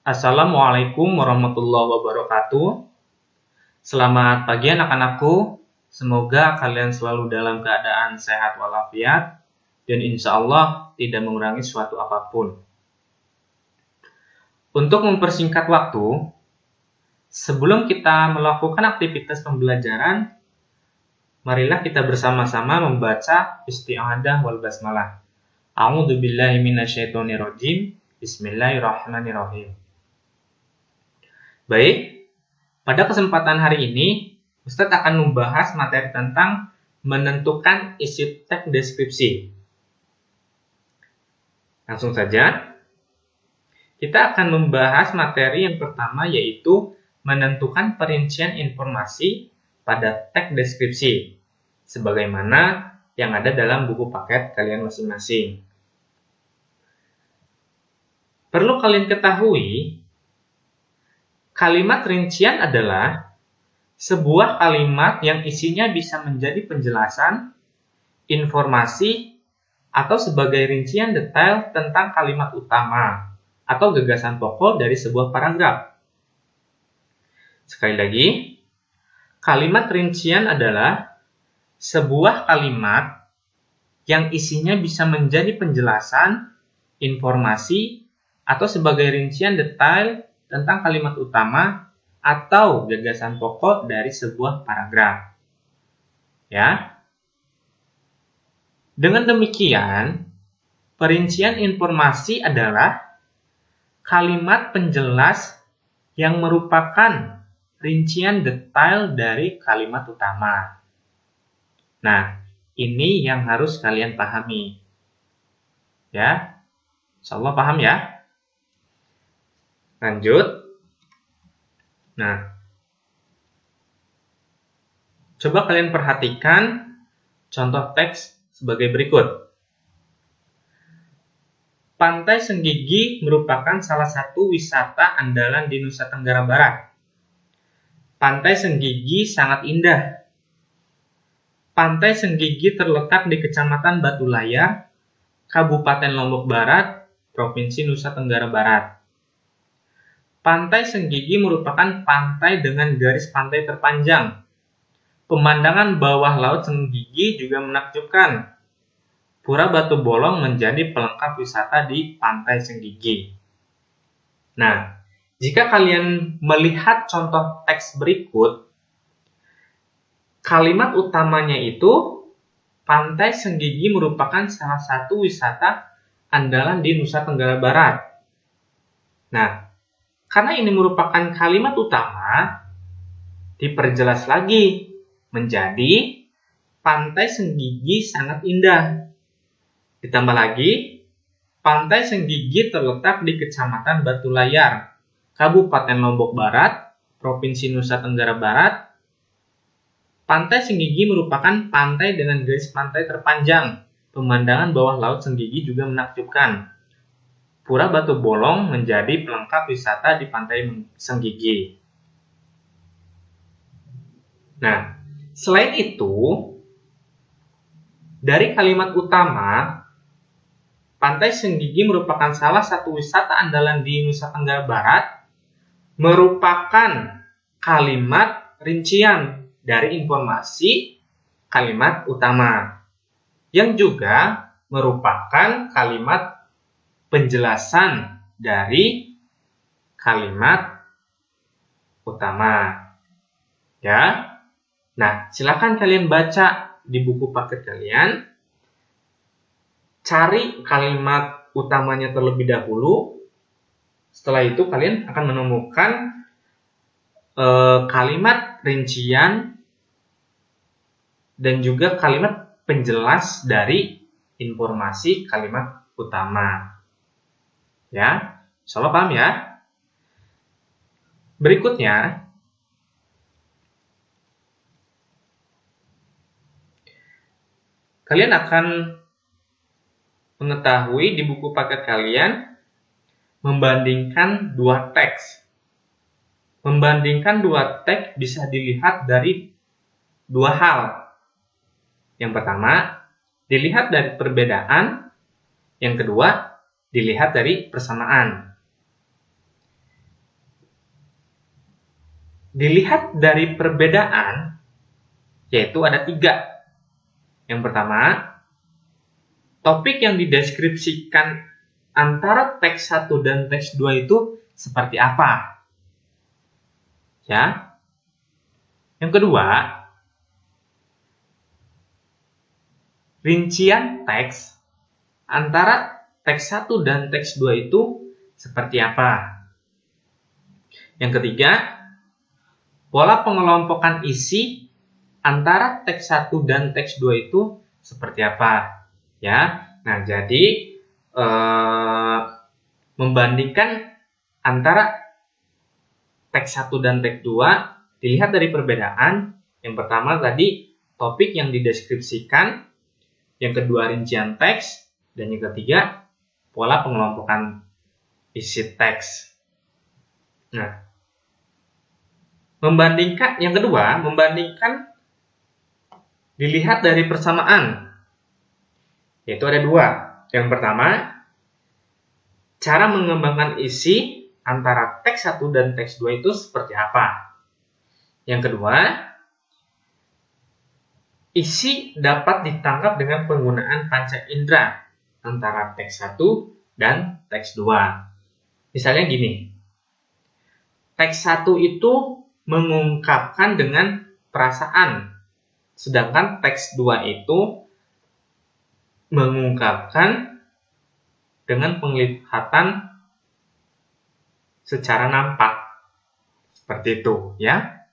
Assalamualaikum warahmatullahi wabarakatuh. Selamat pagi anak-anakku. Semoga kalian selalu dalam keadaan sehat walafiat dan insya Allah tidak mengurangi suatu apapun. Untuk mempersingkat waktu, sebelum kita melakukan aktivitas pembelajaran, marilah kita bersama-sama membaca isti'adah wal basmalah. A'udzubillahi minasyaitonirrajim. Bismillahirrahmanirrahim. Baik, pada kesempatan hari ini, Ustadz akan membahas materi tentang menentukan isi teks deskripsi. Langsung saja, kita akan membahas materi yang pertama yaitu menentukan perincian informasi pada teks deskripsi, sebagaimana yang ada dalam buku paket kalian masing-masing. Perlu kalian ketahui, kalimat rincian adalah sebuah kalimat yang isinya bisa menjadi penjelasan, informasi, atau sebagai rincian detail tentang kalimat utama atau gagasan pokok dari sebuah paragraf. Sekali lagi, kalimat rincian adalah sebuah kalimat yang isinya bisa menjadi penjelasan, informasi, atau sebagai rincian detail tentang kalimat utama atau gagasan pokok dari sebuah paragraf. Ya. Dengan demikian, perincian informasi adalah kalimat penjelas yang merupakan rincian detail dari kalimat utama. Nah, ini yang harus kalian pahami. Ya. Insyaallah paham ya? Lanjut. Nah, coba kalian perhatikan contoh teks sebagai berikut. Pantai Senggigi merupakan salah satu wisata andalan di Nusa Tenggara Barat. Pantai Senggigi sangat indah. Pantai Senggigi terletak di Kecamatan Batu Layar, Kabupaten Lombok Barat, Provinsi Nusa Tenggara Barat. Pantai Senggigi merupakan pantai dengan garis pantai terpanjang. Pemandangan bawah laut Senggigi juga menakjubkan. Pura Batu Bolong menjadi pelengkap wisata di Pantai Senggigi. Nah, jika kalian melihat contoh teks berikut, kalimat utamanya itu Pantai Senggigi merupakan salah satu wisata andalan di Nusa Tenggara Barat. Nah, karena ini merupakan kalimat utama, diperjelas lagi menjadi Pantai Senggigi sangat indah. Ditambah lagi, Pantai Senggigi terletak di Kecamatan Batu Layar, Kabupaten Lombok Barat, Provinsi Nusa Tenggara Barat. Pantai Senggigi merupakan pantai dengan garis pantai terpanjang. Pemandangan bawah laut Senggigi juga menakjubkan. Pura Batu Bolong menjadi pelengkap wisata di Pantai Senggigi. Nah, selain itu, dari kalimat utama, Pantai Senggigi merupakan salah satu wisata andalan di Nusa Tenggara Barat, merupakan kalimat rincian dari informasi kalimat utama, yang juga merupakan kalimat penjelasan dari kalimat utama. Ya. Nah, silakan kalian baca di buku paket kalian. Cari kalimat utamanya terlebih dahulu. Setelah itu kalian akan menemukan kalimat rincian dan juga kalimat penjelas dari informasi kalimat utama. Ya, insyaallah paham ya. Berikutnya, kalian akan mengetahui di buku paket kalian membandingkan dua teks. Membandingkan dua teks bisa dilihat dari dua hal. Yang pertama, dilihat dari perbedaan. Yang kedua, dilihat dari persamaan. Dilihat dari perbedaan, yaitu ada 3. Yang pertama, topik yang dideskripsikan antara teks 1 dan teks 2 itu seperti apa? Ya. Yang kedua, rincian teks antara teks 1 dan teks 2 itu seperti apa? Yang ketiga, pola pengelompokan isi antara teks 1 dan teks 2 itu seperti apa? Ya. Nah, jadi membandingkan antara teks 1 dan teks 2 dilihat dari perbedaan. Yang pertama tadi topik yang dideskripsikan, yang kedua rincian teks, dan yang ketiga pola pengelompokan isi teks. Nah, yang kedua, membandingkan dilihat dari persamaan, yaitu ada 2. Yang pertama, cara mengembangkan isi antara teks 1 dan teks 2 itu seperti apa. Yang kedua, isi dapat ditangkap dengan penggunaan panca indera antara teks 1 dan teks 2. Misalnya gini, teks 1 itu mengungkapkan dengan perasaan, sedangkan teks 2 itu mengungkapkan dengan penglihatan secara nampak. Seperti itu, ya.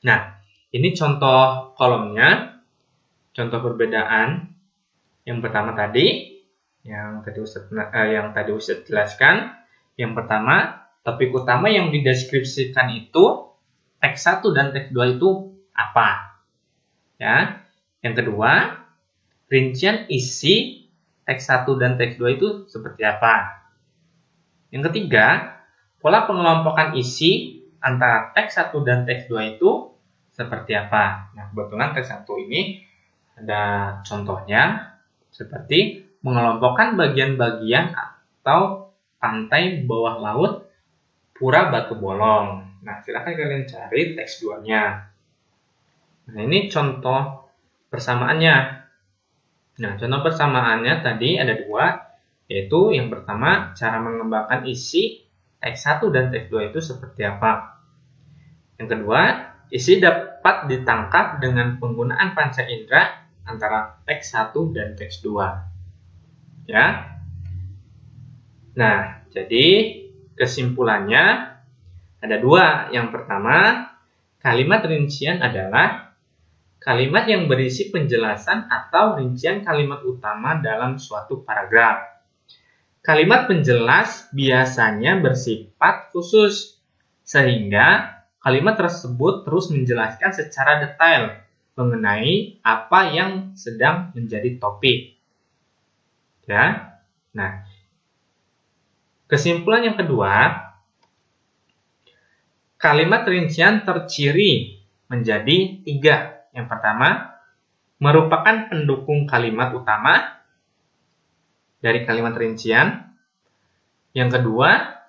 Nah, ini contoh kolomnya, contoh perbedaan. Yang pertama tadi, yang tadi Ustadz jelaskan. Yang pertama, topik utama yang dideskripsikan itu teks 1 dan teks 2 itu apa? Ya. Yang kedua, rincian isi teks 1 dan teks 2 itu seperti apa? Yang ketiga, pola pengelompokan isi antara teks 1 dan teks 2 itu seperti apa? Nah, kebetulan teks 1 ini ada contohnya seperti mengelompokkan bagian-bagian atau pantai bawah laut Pura Batu Bolong. Nah, silakan kalian cari teks 2-nya. Nah, ini contoh persamaannya. Nah, contoh persamaannya tadi ada 2, yaitu yang pertama, cara mengembangkan isi teks 1 dan teks 2 itu seperti apa. Yang kedua, isi dapat ditangkap dengan penggunaan panca indera antara teks 1 dan teks 2. Ya. Nah, jadi kesimpulannya ada 2. Yang pertama, kalimat rincian adalah kalimat yang berisi penjelasan atau rincian kalimat utama dalam suatu paragraf. Kalimat penjelas biasanya bersifat khusus, sehingga kalimat tersebut terus menjelaskan secara detail mengenai apa yang sedang menjadi topik. Ya. Nah, kesimpulan yang kedua, kalimat rincian terciri menjadi 3. Yang pertama, merupakan pendukung kalimat utama dari kalimat rincian. Yang kedua,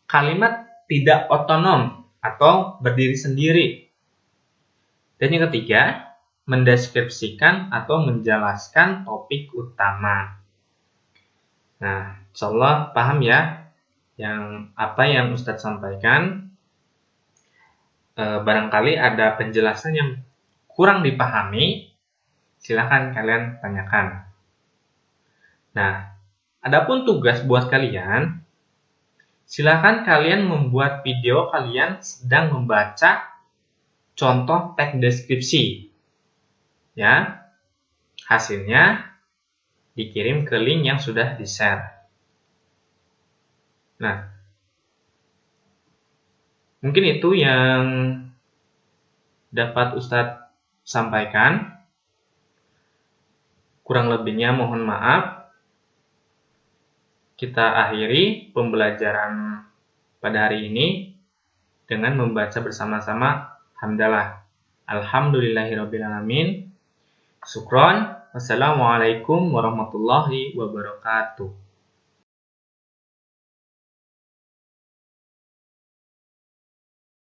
kalimat tidak otonom atau berdiri sendiri. Dan yang ketiga, mendeskripsikan atau menjelaskan topik utama. Nah, insyaallah paham ya apa yang Ustadz sampaikan. Barangkali ada penjelasan yang kurang dipahami, silahkan kalian tanyakan. Nah, adapun tugas buat kalian, silahkan kalian membuat video kalian sedang membaca contoh teks deskripsi. Ya, hasilnya dikirim ke link yang sudah di-share. Nah, mungkin itu yang dapat Ustadz sampaikan. Kurang lebihnya mohon maaf. Kita akhiri pembelajaran pada hari ini dengan membaca bersama-sama hamdalah. Alhamdulillahirrabbilalamin. Syukron. Wassalamualaikum warahmatullahi wabarakatuh.